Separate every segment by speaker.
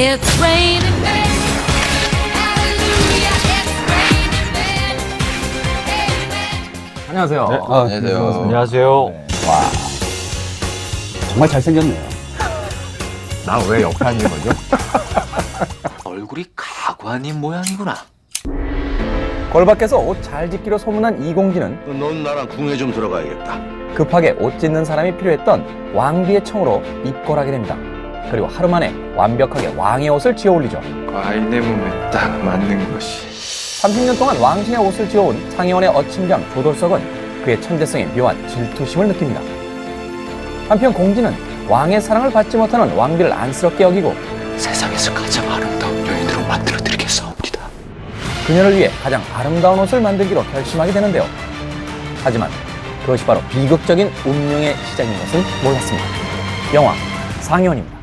Speaker 1: It's raining men. Hallelujah. It's raining men. Amen.
Speaker 2: 안녕하세요.
Speaker 3: 네,
Speaker 4: 안녕하세요.
Speaker 3: 안녕하세요.
Speaker 4: 정말 잘생겼네요.
Speaker 2: 나 왜 역할인 거죠?
Speaker 5: 얼굴이 가관인 모양이구나.
Speaker 2: 걸 밖에서 옷 잘 짓기로 소문난 이공진은
Speaker 6: 넌 나랑 궁에 좀 들어가야겠다.
Speaker 2: 급하게 옷 짓는 사람이 필요했던 왕비의 청으로 입궐하게 됩니다. 그리고 하루 만에 완벽하게 왕의 옷을 지어 올리죠.
Speaker 5: 과인의 몸에 딱 맞는 것이.
Speaker 2: 30년 동안 왕신의 옷을 지어온 상의원의 어침장 조돌석은 그의 천재성에 묘한 질투심을 느낍니다. 한편 공진은 왕의 사랑을 받지 못하는 왕비를 안쓰럽게 여기고
Speaker 5: 세상에서 가장 아름다운 여인으로 만들어드리겠사옵니다.
Speaker 2: 그녀를 위해 가장 아름다운 옷을 만들기로 결심하게 되는데요. 하지만 그것이 바로 비극적인 운명의 시작인 것은 몰랐습니다. 영화 상의원입니다.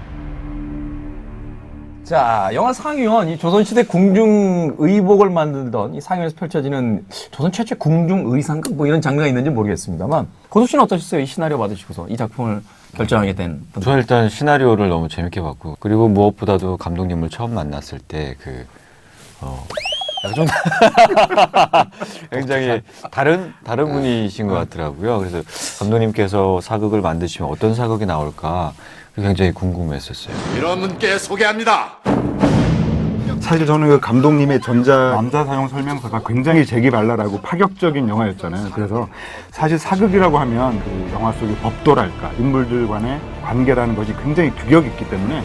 Speaker 2: 자, 영화 상의원, 이 조선시대 궁중의복을 만들던 이 상의원에서 펼쳐지는 조선 최초의 궁중의상급 뭐 이런 장르가 있는지 모르겠습니다만 고수 씨는 어떠셨어요? 이 시나리오 받으시고서 이 작품을 결정하게 된.
Speaker 3: 저는 일단 시나리오를 너무 재밌게 봤고, 그리고 무엇보다도 감독님을 처음 만났을 때 좀 굉장히 다른 분이신 것 같더라고요. 그래서 감독님께서 사극을 만드시면 어떤 사극이 나올까 굉장히 궁금했었어요.
Speaker 6: 이런 분께 소개합니다.
Speaker 7: 사실 저는 그 감독님의 남자 사용 설명서가 굉장히 재기발랄하고 파격적인 영화였잖아요. 그래서 사실 사극이라고 하면 그 영화 속의 법도랄까 인물들 간의 관계라는 것이 굉장히 규격이 있기 때문에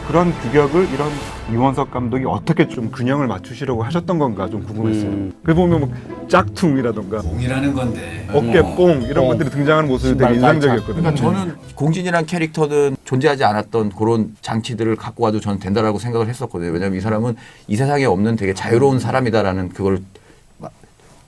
Speaker 7: 그런 규격을 이런 이원석 감독이 어떻게 좀 균형을 맞추시려고 하셨던 건가 좀 궁금했어요. 그 보면 뭐 짝퉁이라던가
Speaker 8: 공이라는 건데
Speaker 7: 어깨 뽕 이런 것들이 등장하는 모습이 되게 인상적이었거든요.
Speaker 4: 그러니까 저는 공진이란 캐릭터는 존재하지 않았던 그런 장치들을 갖고 와도 저는 된다라고 생각을 했었거든요. 왜냐하면 이 사람은 이 세상에 없는 되게 자유로운 사람이다라는 그걸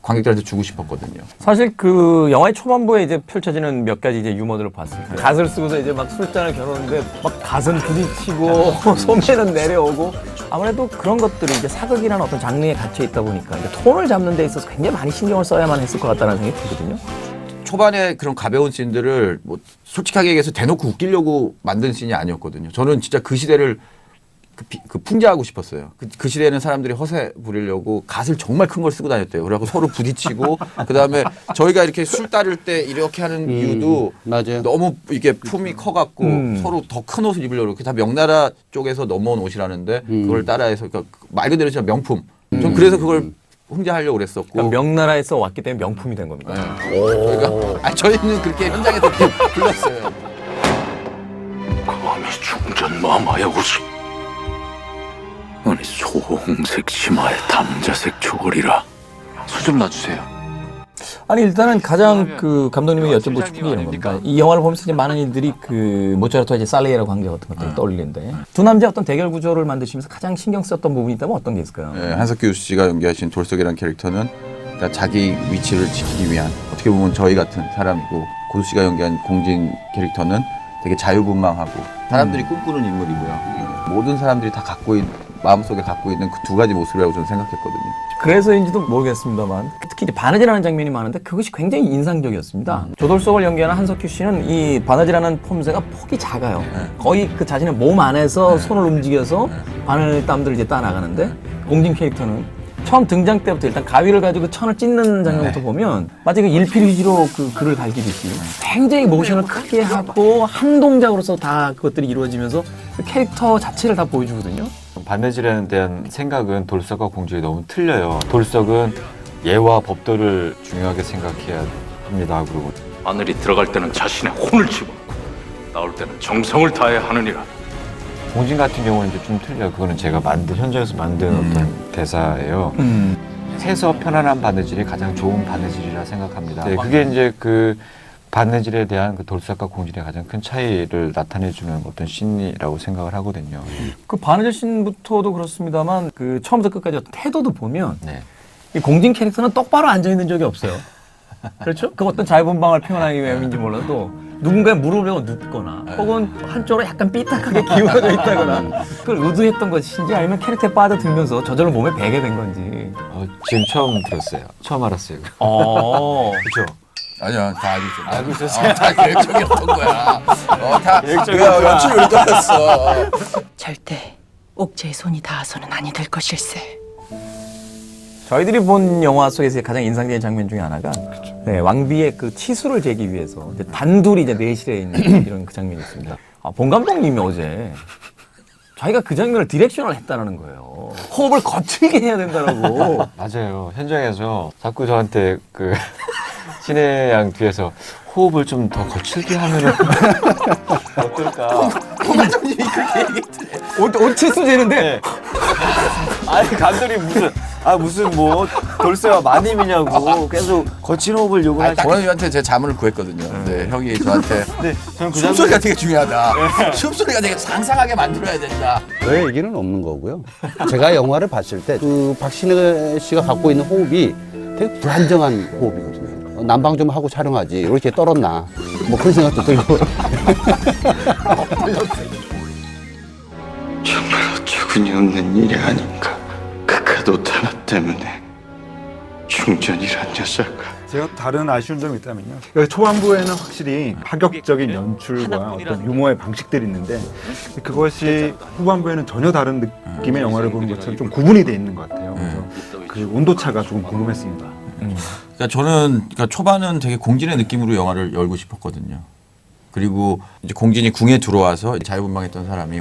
Speaker 4: 관객들한테 주고 싶었거든요.
Speaker 2: 사실 그 영화의 초반부에 이제 펼쳐지는 몇 가지 이제 유머들을 봤을 때 갓을 쓰고서 이제 막 술잔을 겨누는데 막 갓은 부딪히고 소매는 내려오고 아무래도 그런 것들이 이제 사극이라는 어떤 장르에 갇혀 있다 보니까 이제 톤을 잡는 데 있어서 굉장히 많이 신경을 써야만 했을 것 같다는 생각이 들거든요.
Speaker 4: 초반에 그런 가벼운 씬들을 뭐 솔직하게 얘기해서 대놓고 웃기려고 만든 씬이 아니었거든요. 저는 진짜 그 시대를 풍자하고 싶었어요. 그 시대에는 사람들이 허세 부리려고 갓을 정말 큰 걸 쓰고 다녔대요. 그래갖고 서로 부딪히고 그다음에 저희가 이렇게 술 따를 때 이렇게 하는 이유도
Speaker 3: 맞아요.
Speaker 4: 너무 이게 품이 커갖고 서로 더 큰 옷을 입으려고 그렇게 다 명나라 쪽에서 넘어온 옷이라는데 그걸 따라해서 그러니까 말 그대로 진짜 명품. 전 그래서 그걸 흥자하려고 그랬었고.
Speaker 2: 그러니까 명나라에서 왔기 때문에 명품이 된 겁니다.
Speaker 4: 네. 그러니까 저희는 그렇게 현장에서 불렀어요.
Speaker 5: 감히 중전마마의 옷을. 아니 소홍색 치마에 담자색 초걸이라. 술 좀 놔주세요.
Speaker 2: 아니 일단은 가장 그 감독님에게 여쭤보고 싶은 게 이런 겁니다. 이 영화를 보면서 이제 많은 이들이 그 모차르트와 이제 살리에라 관계 같은 것들을 떠올리는데 두 남자의 어떤 대결 구조를 만드시면서 가장 신경 썼던 부분이 있다면 어떤 게 있을까요?
Speaker 4: 네, 한석규 씨가 연기하신 돌석이라는 캐릭터는 그러니까 자기 위치를 지키기 위한 어떻게 보면 저희 같은 사람이고 고수 씨가 연기한 공진 캐릭터는 되게 자유분방하고 사람들이 꿈꾸는 인물이고요. 모든 사람들이 다 마음속에 갖고 있는 그 두 가지 모습이라고 저는 생각했거든요.
Speaker 2: 그래서인지도 모르겠습니다만 특히 이제 바느질하는 장면이 많은데 그것이 굉장히 인상적이었습니다. 조돌석을 연기하는 한석규 씨는 이 바느질하는 폼새가 폭이 작아요. 거의 그 자신의 몸 안에서 손을 움직여서 바늘 땀들을 이제 따나가는데 공진 캐릭터는 처음 등장 때부터 일단 가위를 가지고 천을 찢는 장면부터 보면 마치 그 일필휘지로 그 글을 갈기듯이 굉장히 모션을 크게 하고 한 동작으로서 다 그것들이 이루어지면서 그 캐릭터 자체를 다 보여주거든요.
Speaker 3: 바느질에 대한 생각은 돌석과 공주에 너무 틀려요. 돌석은 예와 법도를 중요하게 생각해야 합니다. 그리고
Speaker 5: 바늘이 들어갈 때는 자신의 혼을 집어넣고 나올 때는 정성을 다해 하느니라.
Speaker 3: 공진 같은 경우는 이제 좀 틀려요. 그거는 제가 현장에서 만든 어떤 대사예요. 해서 편안한 바느질이 가장 좋은 바느질이라 생각합니다. 네, 그게 이제 그 바느질에 대한 그 돌석과 공진의 가장 큰 차이를 나타내주는 어떤 씬이라고 생각을 하거든요.
Speaker 2: 그 바느질 씬부터도 그렇습니다만 그 처음부터 끝까지 어떤 태도도 보면
Speaker 3: 네.
Speaker 2: 이 공진 캐릭터는 똑바로 앉아 있는 적이 없어요. 그렇죠? 그 어떤 자유분방을 표현하기 위함인지 몰라도 누군가의 무릎을 눕거나 혹은 한쪽으로 약간 삐딱하게 기울어져 있다거나 그걸 의도했던 것인지 아니면 캐릭터에 빠져들면서 저절로 몸에 배게 된 건지.
Speaker 3: 지금 처음 들었어요. 처음 알았어요.
Speaker 2: 그렇죠.
Speaker 4: 아니야, 다 알고 있었어요. 다 계획적이었던 거야. 다 연출을 떠났어.
Speaker 1: 절대
Speaker 8: 옥체의 손이 닿아서는 아니 될 것일세.
Speaker 2: 저희들이 본 영화 속에서 가장 인상적인 장면 중에 하나가 네, 왕비의 그 치수를 재기 위해서 이제 단둘이 이제 내실에 있는 이런 그 장면이 있습니다. 본 감독님이 어제 자기가 그 장면을 디렉션을 했다는 거예요. 호흡을 거칠게 해야 된다라고.
Speaker 3: 맞아요. 현장에서 자꾸 저한테 그 신혜 양 뒤에서 호흡을 좀 더 거칠게 하면은 어떨까?
Speaker 4: 감독님이 그렇게 얘기했대.
Speaker 2: 옷 치수 재는데
Speaker 3: 네. 아니 감독이 무슨 뭐 돌쇠와 마님이냐고 계속 거친 호흡을 요구하지.
Speaker 4: 권원님한테 제 자문을 구했거든요. 네, 형이 저한테
Speaker 3: 네, 저는 그
Speaker 4: 숨소리가 되게 중요하다. 숨소리가 되게 상상하게 만들어야 된다.
Speaker 9: 저의 얘기는 없는 거고요. 제가 영화를 봤을 때 그 박신혜 씨가 갖고 있는 호흡이 되게 불안정한 호흡이거든요. 난방 좀 하고 촬영하지. 이렇게 떨었나. 뭐 그런 생각도 들고.
Speaker 6: 정말 어처구니 없는 일이 아닌가. 그 가도 하나 때문에 충전이란 녀석아.
Speaker 7: 제가 다른 아쉬운 점이 있다면요. 그러니까 초반부에는 확실히 파격적인 연출과 어떤 유머의 방식들이 있는데 그것이 후반부에는 전혀 다른 느낌의 영화를 보는 것처럼 좀 구분이 돼 있는 것 같아요. 그래서 그 온도차가 조금 궁금했습니다.
Speaker 4: 그러니까 저는 초반은 되게 공진의 느낌으로 영화를 열고 싶었거든요. 그리고 이제 공진이 궁에 들어와서 자유분방했던 사람이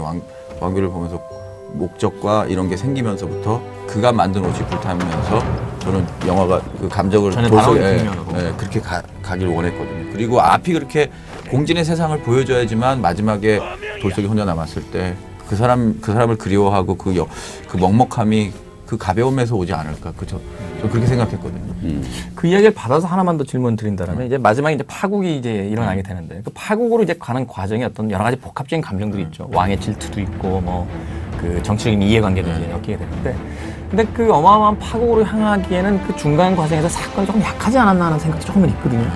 Speaker 4: 왕비를 보면서 목적과 이런 게 생기면서부터 그가 만든 옷이 불타면서 저는 영화가 그 감정을
Speaker 2: 전혀
Speaker 4: 돌속에
Speaker 2: 다르게 들면서.
Speaker 4: 그렇게 가길 원했거든요. 그리고 앞이 그렇게 공진의 세상을 보여줘야지만 마지막에 돌속이 혼자 남았을 때 그 사람을 그리워하고 그 먹먹함이 그 가벼움에서 오지 않을까. 그죠? 저 그렇게 생각했거든요.
Speaker 2: 그 이야기를 받아서 하나만 더 질문 드린다면 이제 마지막에 이제 파국이 이제 일어나게 되는데 그 파국으로 이제 가는 과정에 어떤 여러 가지 복합적인 감정들이 있죠. 왕의 질투도 있고 뭐 그 정치적인 이해관계도 이제 엮이게 되는데 근데 그 어마어마한 파국으로 향하기에는 그 중간 과정에서 사건이 조금 약하지 않았나 하는 생각도 조금은 있거든요.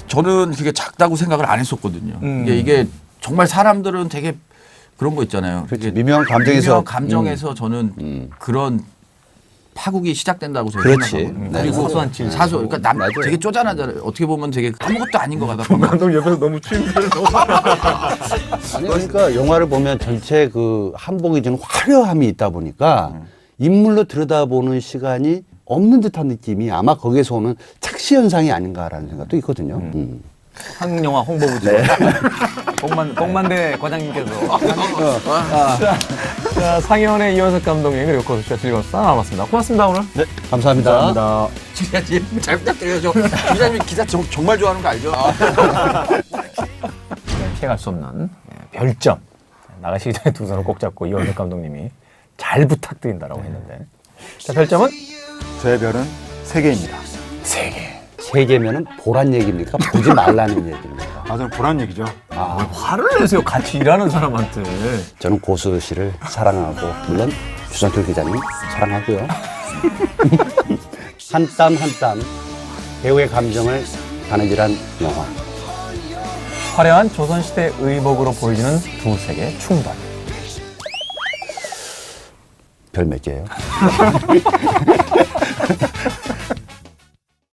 Speaker 4: 저는 그게 작다고 생각을 안 했었거든요. 이게 정말 사람들은 되게 그런 거 있잖아요.
Speaker 9: 그렇지.
Speaker 4: 이게
Speaker 9: 미묘한 감정에서.
Speaker 4: 미묘한 감정에서 저는 그런 파국이 시작된다고 저는
Speaker 9: 그렇지.
Speaker 4: 생각하거든요.
Speaker 9: 네.
Speaker 4: 그리고
Speaker 2: 사소한 질.
Speaker 4: 그러니까 남
Speaker 9: 맞아요.
Speaker 4: 되게 쪼잔하잖아요. 어떻게 보면 되게 아무것도 아닌 것 같아.
Speaker 7: 감독 옆에서 너무 추임새를 너무
Speaker 9: 아니, 그러니까 영화를 보면 전체 그 한복이 좀 화려함이 있다 보니까 인물로 들여다보는 시간이 없는 듯한 느낌이 아마 거기에서 오는 착시 현상이 아닌가라는 생각도 있거든요.
Speaker 2: 한국 영화 홍보부지. 복만대 과장님께서 자, 상현의 이원석 감독님 그리고 고수 씨가 즐거운 싸움 남았습니다. 고맙습니다 오늘.
Speaker 9: 네, 감사합니다.
Speaker 2: 감사합니다.
Speaker 4: 기자님 잘 부탁드려요. 기자님 기사 정말 좋아하는 거 알죠?
Speaker 2: 피해갈 수 없는 별점 나가시기 전에 두 손을 꼭 잡고 이원석 감독님이 잘 부탁드린다라고 했는데 자 별점은
Speaker 7: 제 별은 3개입니다.
Speaker 2: 3개.
Speaker 9: 세 개면은 보란 얘기입니까? 보지 말라는 얘기입니까?
Speaker 7: 아, 저는 보란 얘기죠.
Speaker 2: 화를 내세요 같이 일하는 사람한테.
Speaker 9: 저는 고수 씨를 사랑하고 물론 주선철 기자님 사랑하고요. 한 땀 한 땀 배우의 감정을 바느질한 영화.
Speaker 2: 화려한 조선시대 의복으로 보여지는 두 세계 충돌.
Speaker 9: 별 몇 개예요?